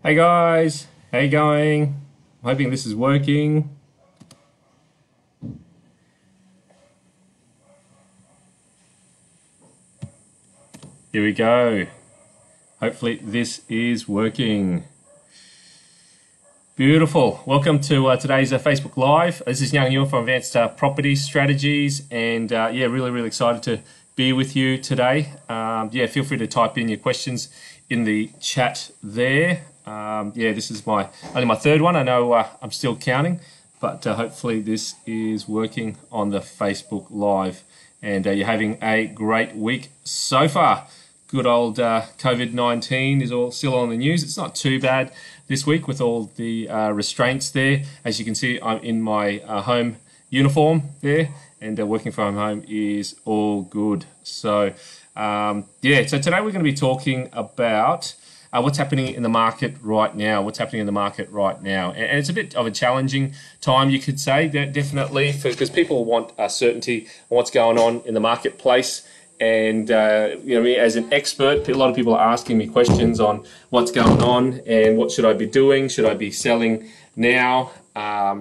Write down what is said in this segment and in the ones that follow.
Hey guys, how you going? I'm hoping this is working. Here we go. Hopefully this is working. Beautiful. Welcome to today's Facebook Live. This is Young Yu from Advanced Property Strategies, and really excited to be with you today. Feel free to type in your questions in the chat there. This is only my third one. I know I'm still counting, but hopefully this is working on the Facebook Live, and you're having a great week so far. Good old COVID-19 is all still on the news. It's not too bad this week with all the restraints there. As you can see, I'm in my home uniform there, and working from home is all good. So so today we're going to be talking about what's happening in the market right now. And it's a bit of a challenging time, you could say, definitely, because people want certainty on what's going on in the marketplace. And, me as an expert, a lot of people are asking me questions on what's going on and what should I be doing? Should I be selling now?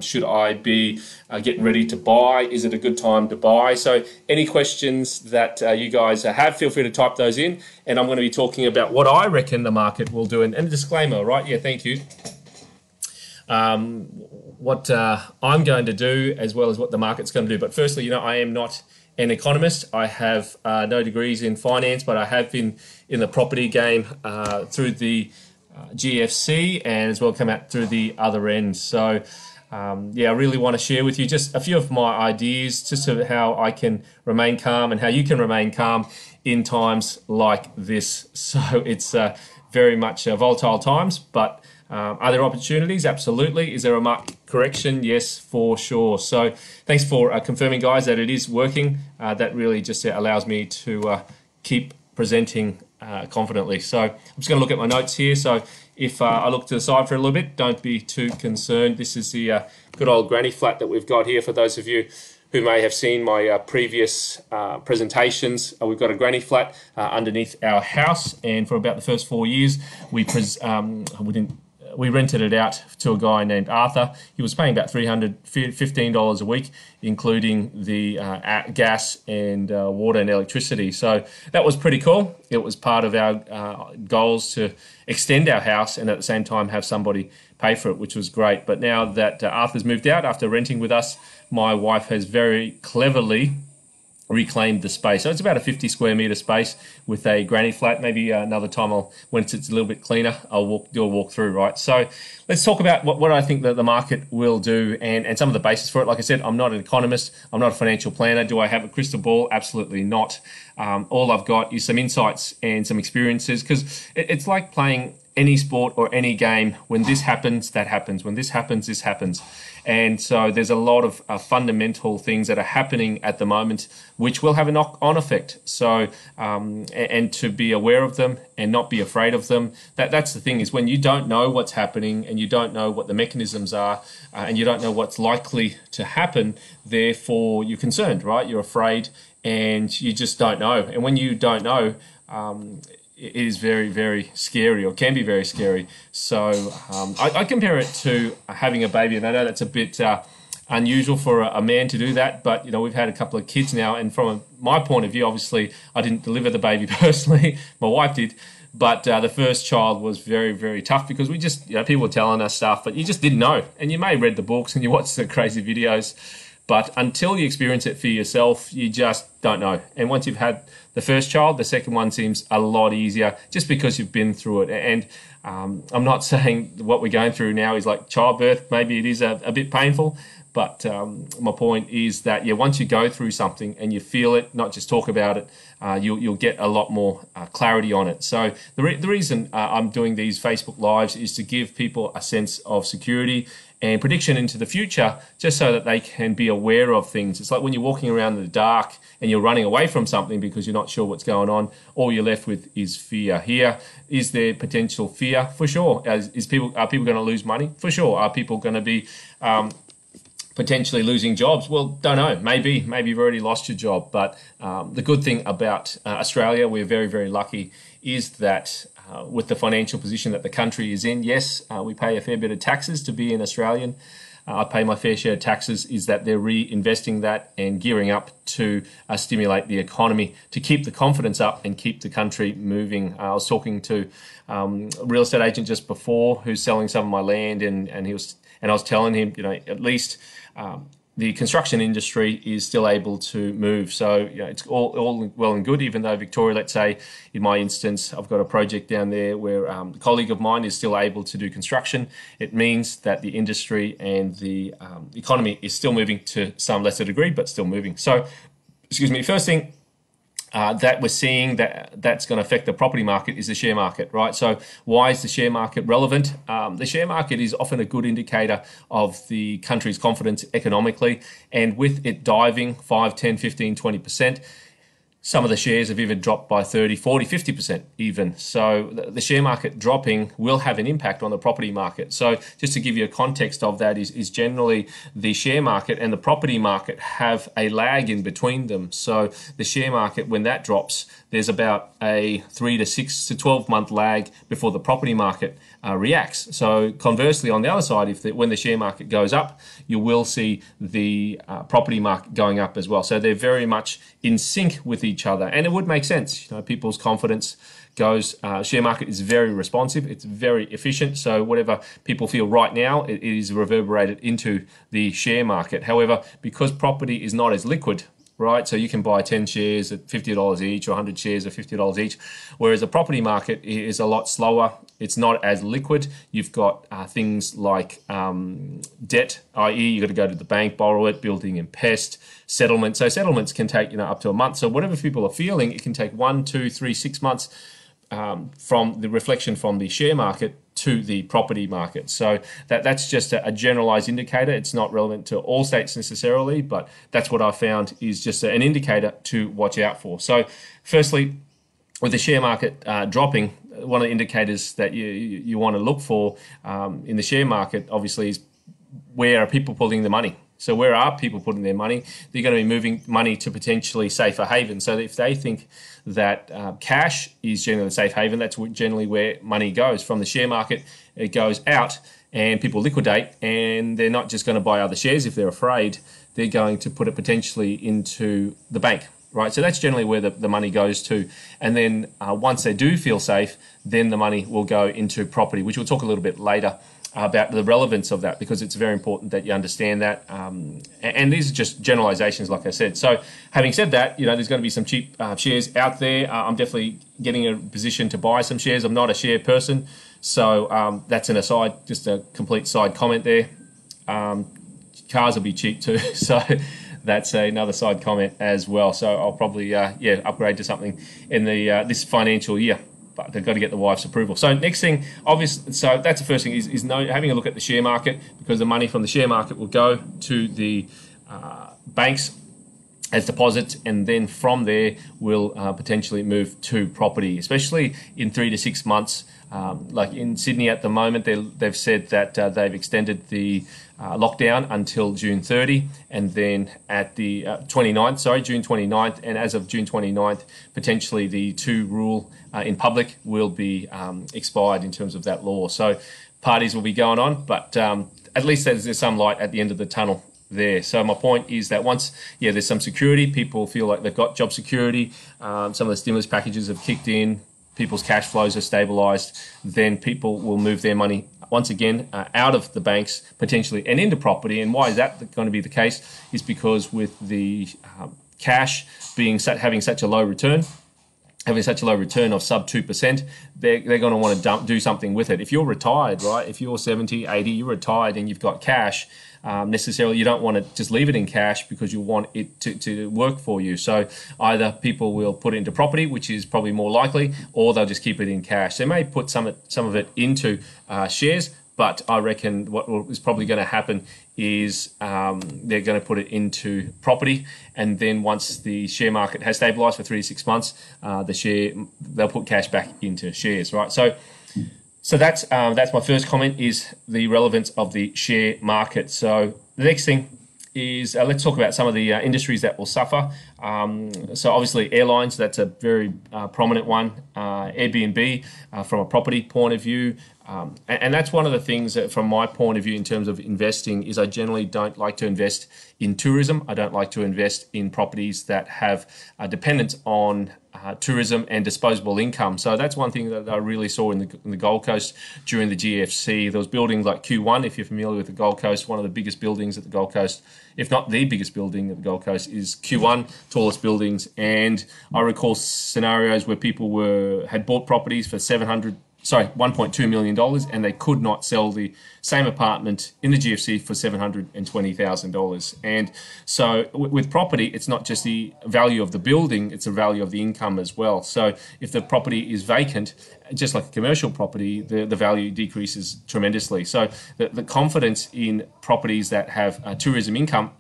Should I be getting ready to buy? Is it a good time to buy? So any questions that you guys have, feel free to type those in. And I'm going to be talking about what I reckon the market will do. And a disclaimer, right? Yeah, thank you. What I'm going to do as well as what the market's going to do. But firstly, I am not an economist. I have no degrees in finance, but I have been in the property game through the GFC and as well come out through the other end. So I really want to share with you just a few of my ideas just of how I can remain calm and how you can remain calm in times like this. So it's very much volatile times, but are there opportunities? Absolutely. Is there a market correction? Yes, for sure. So thanks for confirming, guys, that it is working. That really just allows me to keep presenting confidently. So I'm just going to look at my notes here. So if I look to the side for a little bit, don't be too concerned. This is the good old granny flat that we've got here. For those of you who may have seen my previous presentations, we've got a granny flat underneath our house. And for about the first 4 years, we rented it out to a guy named Arthur. He was paying about $315 a week, including the gas and water and electricity. So that was pretty cool. It was part of our goals to extend our house and at the same time have somebody pay for it, which was great. But now that Arthur's moved out after renting with us, my wife has very cleverly reclaimed the space. So it's about a 50 square meter space with a granny flat. Maybe another time once it's a little bit cleaner, I'll do a walk through, right? So let's talk about what I think that the market will do and some of the basis for it. Like I said, I'm not an economist. I'm not a financial planner. Do I have a crystal ball? Absolutely not. All I've got is some insights and some experiences, because it's like playing any sport or any game. When this happens, that happens. When this happens, this happens. And so there's a lot of fundamental things that are happening at the moment, which will have a knock-on effect. So, and to be aware of them and not be afraid of them. That's the thing, is when you don't know what's happening and you don't know what the mechanisms are and you don't know what's likely to happen, therefore you're concerned, right? You're afraid and you just don't know. And when you don't know, it is very, very scary, or can be very scary. So I compare it to having a baby, and I know that's a bit unusual for a man to do that, but we've had a couple of kids now, and from my point of view, obviously I didn't deliver the baby personally, my wife did, but the first child was very, very tough because we just, people were telling us stuff, but you just didn't know. And you may have read the books and you watch the crazy videos, but until you experience it for yourself, you just don't know. And once you've had the first child, the second one seems a lot easier just because you've been through it. And I'm not saying what we're going through now is like childbirth. Maybe it is a bit painful, but my point is that, once you go through something and you feel it, not just talk about it, you'll get a lot more clarity on it. So the reason I'm doing these Facebook Lives is to give people a sense of security and prediction into the future, just so that they can be aware of things. It's like when you're walking around in the dark and you're running away from something because you're not sure what's going on, all you're left with is fear. Here, is there potential fear? For sure. Are people going to lose money? For sure. Are people going to be potentially losing jobs? Well, don't know. Maybe you've already lost your job. But the good thing about Australia, we're very, very lucky, is that with the financial position that the country is in. Yes, we pay a fair bit of taxes to be an Australian. I pay my fair share of taxes, is that they're reinvesting that and gearing up to stimulate the economy, to keep the confidence up and keep the country moving. I was talking to a real estate agent just before who's selling some of my land, and I was telling him, at least the construction industry is still able to move. So it's all well and good, even though Victoria, let's say, in my instance, I've got a project down there where a colleague of mine is still able to do construction. It means that the industry and the economy is still moving to some lesser degree, but still moving. So, first thing that we're seeing that's going to affect the property market is the share market, right? So why is the share market relevant? The share market is often a good indicator of the country's confidence economically, and with it diving 5, 10, 15, 20%, some of the shares have even dropped by 30, 40, 50% even. So the share market dropping will have an impact on the property market. So just to give you a context of that is generally the share market and the property market have a lag in between them. So the share market, when that drops, there's about a 3 to 6 to 12 month lag before the property market reacts. So conversely, on the other side, when the share market goes up, you will see the property market going up as well. So they're very much in sync with each other, and it would make sense. People's confidence goes. Share market is very responsive. It's very efficient. So whatever people feel right now, it is reverberated into the share market. However, because property is not as liquid, right? So you can buy 10 shares at $50 each or 100 shares at $50 each, whereas the property market is a lot slower. It's not as liquid. You've got things like debt, i.e. you've got to go to the bank, borrow it, building and pest, settlement. So settlements can take up to a month. So whatever people are feeling, it can take 1, 2, 3, 6 months from the reflection from the share market to the property market. So that's just a generalized indicator. It's not relevant to all states necessarily, but that's what I found is just an indicator to watch out for. So firstly, with the share market dropping, one of the indicators that you want to look for in the share market, obviously, is where are people pulling the money? So where are people putting their money? They're going to be moving money to potentially safer haven. So if they think that cash is generally a safe haven, that's generally where money goes. From the share market, it goes out and people liquidate, and they're not just going to buy other shares if they're afraid. They're going to put it potentially into the bank, right? So that's generally where the money goes to. And then once they do feel safe, then the money will go into property, which we'll talk a little bit later about the relevance of that, because it's very important that you understand that. And these are just generalizations, like I said. So having said that, there's going to be some cheap shares out there. I'm definitely getting in a position to buy some shares. I'm not a share person. So that's an aside, just a complete side comment there. Cars will be cheap too. So that's another side comment as well. So I'll probably, upgrade to something in the this financial year. But they've got to get the wife's approval. So next thing, obviously, so that's the first thing is having a look at the share market, because the money from the share market will go to the banks as deposits, and then from there will potentially move to property, especially in 3 to 6 months. Like in Sydney at the moment, they've said that they've extended the lockdown until June 30, and then at the June 29th, and as of June 29th, potentially the 2 rule in public will be expired in terms of that law. So parties will be going on, but at least there's some light at the end of the tunnel there. So my point is that once there's some security, people feel like they've got job security, some of the stimulus packages have kicked in, people's cash flows are stabilized, then people will move their money once again out of the banks potentially and into property. And why is that going to be the case? Is because with the cash having such a low return, having such a low return of sub 2%, they're going to want to do something with it. If you're retired, right? If you're 70, 80, you're retired and you've got cash, necessarily you don't want to just leave it in cash, because you want it to work for you. So either people will put it into property, which is probably more likely, or they'll just keep it in cash. They may put some of it into shares, but I reckon what is probably going to happen is they're going to put it into property, and then once the share market has stabilised for 3 to 6 months, they'll put cash back into shares, right? So that's my first comment, is the relevance of the share market. So the next thing is let's talk about some of the industries that will suffer. So obviously airlines, that's a very prominent one. Airbnb, from a property point of view. And that's one of the things that, from my point of view, in terms of investing, is I generally don't like to invest in tourism. I don't like to invest in properties that have dependence on tourism and disposable income. So that's one thing that I really saw in the Gold Coast during the GFC. There was buildings like Q1, if you're familiar with the Gold Coast, one of the biggest buildings at the Gold Coast, if not the biggest building at the Gold Coast, is Q1, tallest buildings. And I recall scenarios where people had bought properties for $1.2 million, and they could not sell the same apartment in the GFC for $720,000. And so with property, it's not just the value of the building, it's the value of the income as well. So if the property is vacant, just like a commercial property, the value decreases tremendously. So the confidence in properties that have tourism income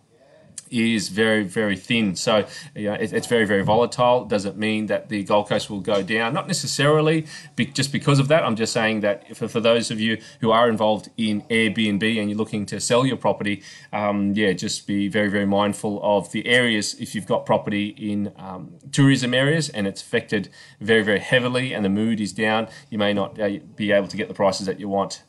is very, very thin. So it's very, very volatile. Doesn't mean that the Gold Coast will go down. Not necessarily just because of that. I'm just saying that for those of you who are involved in Airbnb and you're looking to sell your property, just be very, very mindful of the areas. If you've got property in tourism areas and it's affected very, very heavily and the mood is down, you may not be able to get the prices that you want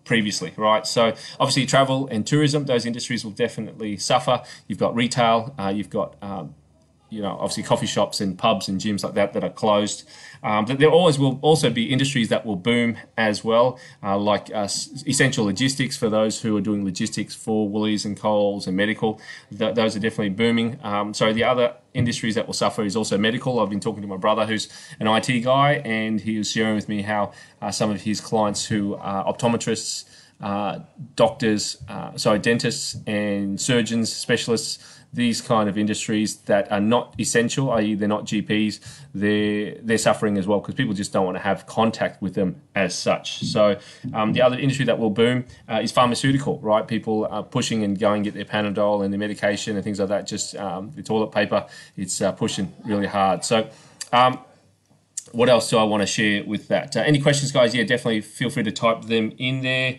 previously, right? So obviously travel and tourism, those industries will definitely suffer. You've got retail, you've got obviously coffee shops and pubs and gyms like that are closed. But there always will also be industries that will boom as well, like essential logistics for those who are doing logistics for Woolies and Coles and medical. Those are definitely booming. So the other industries that will suffer is also medical. I've been talking to my brother who's an IT guy, and he was sharing with me how some of his clients who are optometrists, doctors, dentists and surgeons, specialists, these kind of industries that are not essential, i.e. they're not GPs, they're suffering as well because people just don't want to have contact with them as such. So the other industry that will boom is pharmaceutical, right? People are pushing and going to get their Panadol and their medication and things like that, just the toilet paper, it's pushing really hard. So what else do I want to share with that? Any questions, guys? Yeah, definitely feel free to type them in there.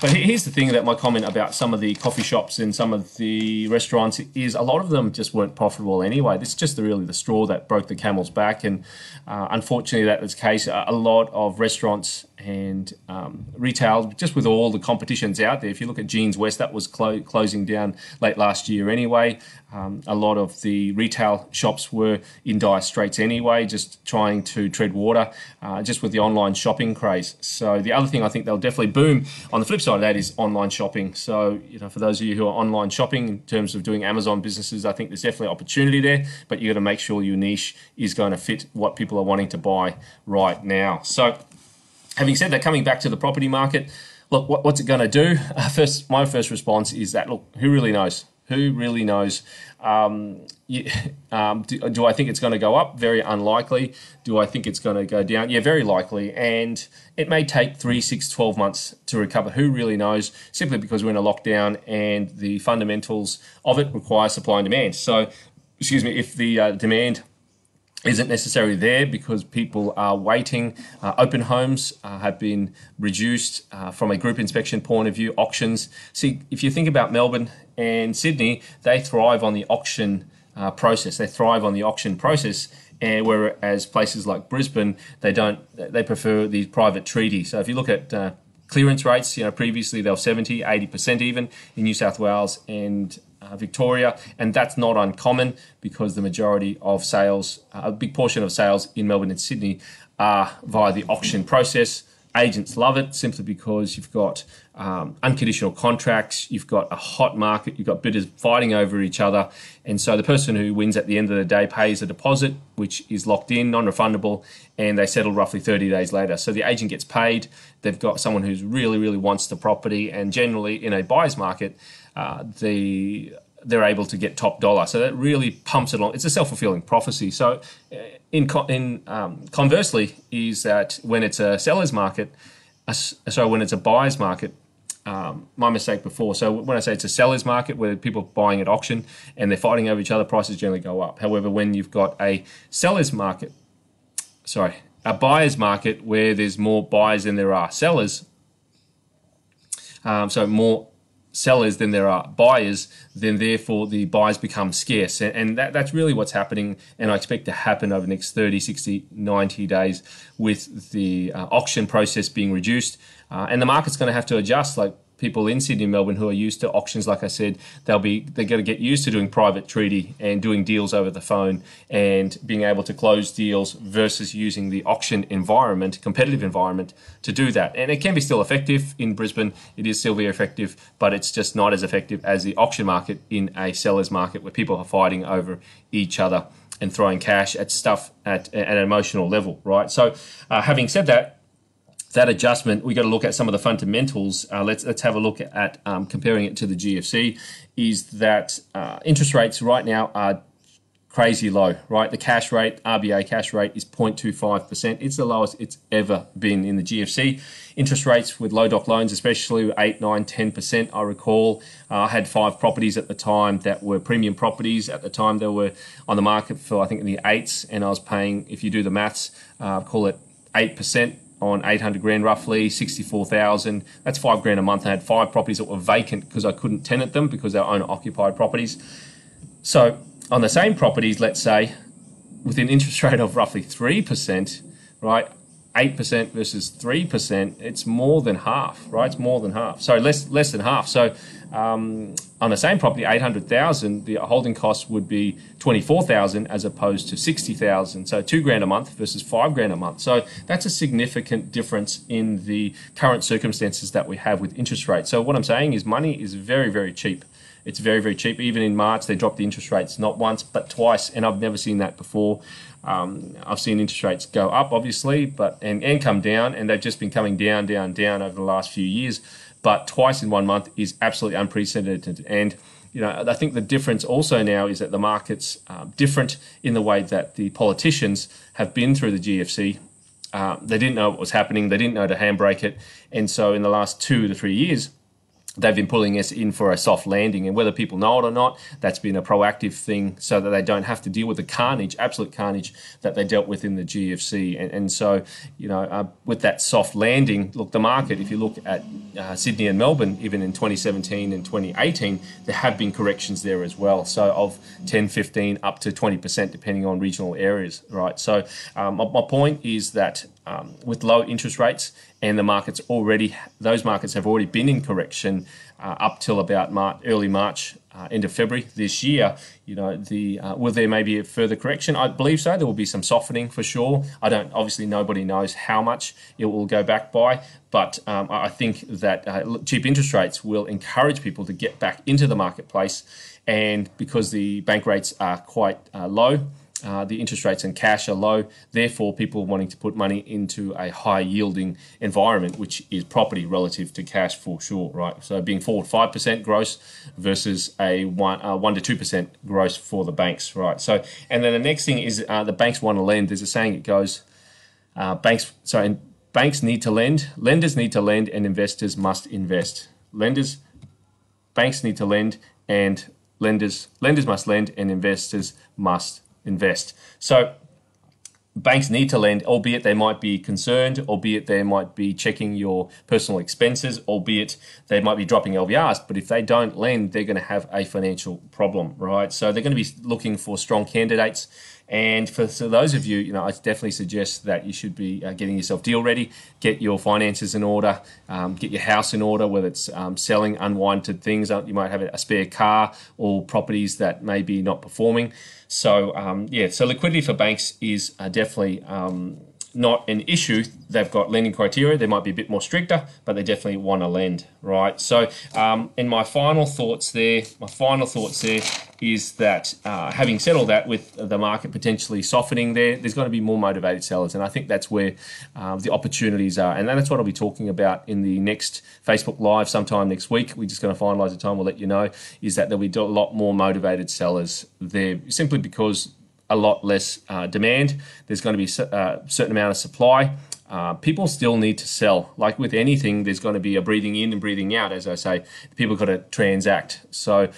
But here's the thing, that my comment about some of the coffee shops and some of the restaurants is a lot of them just weren't profitable anyway. This is just really the straw that broke the camel's back. And unfortunately, that was the case. A lot of restaurants and retail, just with all the competitions out there. If you look at Jeans West, that was closing down late last year anyway. A lot of the retail shops were in dire straits anyway, just trying to tread water, just with the online shopping craze. So the other thing I think they'll definitely boom on the flip side of that is online shopping. So, for those of you who are online shopping in terms of doing Amazon businesses, I think there's definitely opportunity there, but you got to make sure your niche is going to fit what people are wanting to buy right now. So having said that, coming back to the property market, look, what's it going to do? My first response is that, look, who really knows? Who really knows? Do I think it's going to go up? Very unlikely. Do I think it's going to go down? Yeah, very likely. And it may take 3, 6, 12 months to recover. Who really knows? Simply because we're in a lockdown and the fundamentals of it require supply and demand. So, if the demand isn't necessarily there because people are waiting. Open homes have been reduced from a group inspection point of view. Auctions. See, if you think about Melbourne and Sydney, they thrive on the auction process. They thrive on the auction process, and whereas places like Brisbane, they don't. They prefer the private treaty. So if you look at clearance rates, previously they were 70, 80% even in New South Wales and Victoria, and that's not uncommon because the majority of sales, a big portion of sales in Melbourne and Sydney are via the auction process. Agents love it simply because you've got unconditional contracts, you've got a hot market, you've got bidders fighting over each other, and so the person who wins at the end of the day pays a deposit, which is locked in, non-refundable, and they settle roughly 30 days later. So the agent gets paid, they've got someone who really, really wants the property, and generally in a buyer's market, they're able to get top dollar. So that really pumps it along. It's a self-fulfilling prophecy. So conversely is that when it's a seller's market, when it's a buyer's market, my mistake before. So when I say it's a seller's market where people are buying at auction and they're fighting over each other, prices generally go up. However, when you've got a buyer's market where there's more buyers than there are sellers, so more sellers than there are buyers, then therefore the buyers become scarce. And that's really what's happening, and I expect to happen over the next 30, 60, 90 days with the auction process being reduced. And the market's going to have to adjust. Like people in Sydney and Melbourne who are used to auctions, like I said, they're going to get used to doing private treaty and doing deals over the phone and being able to close deals versus using the auction environment, competitive environment, to do that. And it can be still effective in Brisbane. It is still very effective, but it's just not as effective as the auction market in a seller's market where people are fighting over each other and throwing cash at stuff at an emotional level, right? So having said that adjustment, we got to look at some of the fundamentals. Let's have a look at comparing it to the GFC. Is that interest rates right now are crazy low, right? The cash rate, RBA cash rate, is 0.25%. It's the lowest it's ever been in the GFC. Interest rates with low doc loans, especially 8, 9, 10%. I recall I had 5 properties at the time that were premium properties. At the time, they were on the market for, I think, in the 8s, and I was paying, if you do the maths, call it 8%. On 800 grand roughly, 64,000. That's $5 grand a month. I had 5 properties that were vacant because I couldn't tenant them because they're owner-occupied properties. So on the same properties, let's say, with an interest rate of roughly 3%, right? 8% versus 3%, it's more than half, right? It's more than half. So less than half. So on the same property, 800,000, the holding cost would be 24,000 as opposed to 60,000. So $2 grand a month versus $5 grand a month. So that's a significant difference in the current circumstances that we have with interest rates. So what I'm saying is money is very, very cheap. It's very, very cheap. Even in March, they dropped the interest rates not once, but twice, and I've never seen that before. I've seen interest rates go up, obviously, but and come down, and they've just been coming down, down, down over the last few years. But twice in 1 month is absolutely unprecedented. And I think the difference also now is that the market's different in the way that the politicians have been through the GFC. They didn't know what was happening. They didn't know to handbrake it. And so in the last 2 to 3 years, they've been pulling us in for a soft landing, and whether people know it or not, that's been a proactive thing so that they don't have to deal with the carnage, absolute carnage that they dealt with in the GFC. And so, with that soft landing, look, the market, if you look at Sydney and Melbourne, even in 2017 and 2018, there have been corrections there as well. So of 10, 15, up to 20%, depending on regional areas, right? So my point is that with low interest rates and those markets have already been in correction up till about early March, end of February this year. Will there maybe a further correction? I believe so. There will be some softening for sure. Obviously nobody knows how much it will go back by, but I think that cheap interest rates will encourage people to get back into the marketplace, and because the bank rates are quite low, the interest rates and cash are low, therefore people wanting to put money into a high yielding environment, which is property relative to cash for sure, right? So being forward 5% gross versus a 1 to 2% gross for the banks, right? So, and then the next thing is the banks want to lend. There's a saying, it goes, banks need to lend, lenders need to lend, and investors must invest. Banks need to lend, and lenders must lend, and investors must invest. So banks need to lend, albeit they might be concerned, albeit they might be checking your personal expenses, albeit they might be dropping LVRs. But if they don't lend, they're going to have a financial problem, right? So they're going to be looking for strong candidates. And for those of you, I definitely suggest that you should be getting yourself deal ready, get your finances in order, get your house in order, whether it's selling unwanted things. You might have a spare car or properties that may be not performing. So, so liquidity for banks is definitely not an issue. They've got lending criteria. They might be a bit more stricter, but they definitely want to lend, right? So, in my final thoughts there is that having said all that, with the market potentially softening there's going to be more motivated sellers, and I think that's where the opportunities are, and that's what I'll be talking about in the next Facebook Live sometime next week. We're just going to finalise the time. We'll let you know. Is that there'll be a lot more motivated sellers there, simply because a lot less demand. There's going to be a certain amount of supply. People still need to sell. Like with anything, there's going to be a breathing in and breathing out, as I say. People got to transact. So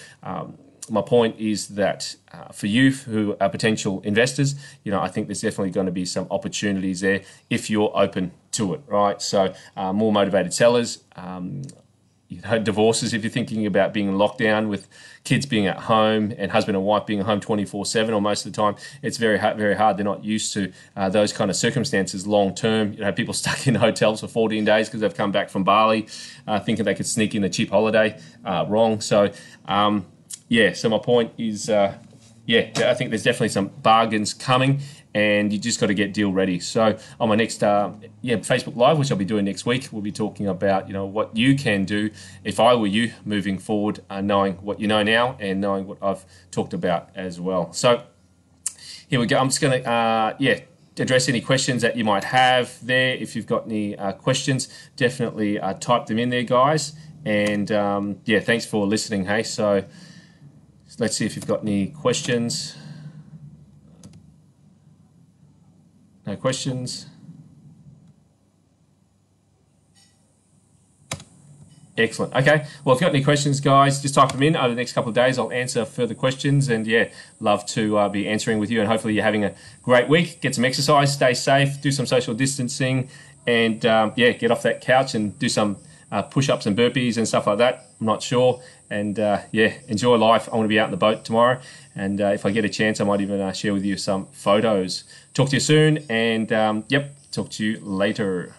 my point is that for you who are potential investors, I think there's definitely going to be some opportunities there if you're open to it, right? So more motivated sellers, divorces, if you're thinking about being in lockdown with kids being at home and husband and wife being at home 24/7 or most of the time, it's very hard. They're not used to those kind of circumstances long term. People stuck in hotels for 14 days because they've come back from Bali thinking they could sneak in a cheap holiday. Wrong. So, so my point is, I think there's definitely some bargains coming, and you just got to get deal ready. So on my next Facebook Live, which I'll be doing next week, we'll be talking about what you can do if I were you moving forward, knowing what you know now and knowing what I've talked about as well. So here we go. I'm just going to address any questions that you might have there. If you've got any questions, definitely type them in there, guys. And thanks for listening. Hey, so let's see if you've got any questions. No questions. Excellent. Okay. Well, if you've got any questions, guys, just type them in over the next couple of days. I'll answer further questions, and love to be answering with you. And hopefully you're having a great week. Get some exercise, stay safe, do some social distancing, and get off that couch and do some push-ups and burpees and stuff like that. I'm not sure. And enjoy life. I want to be out in the boat tomorrow, and if I get a chance, I might even share with you some photos. Talk to you soon, and talk to you later.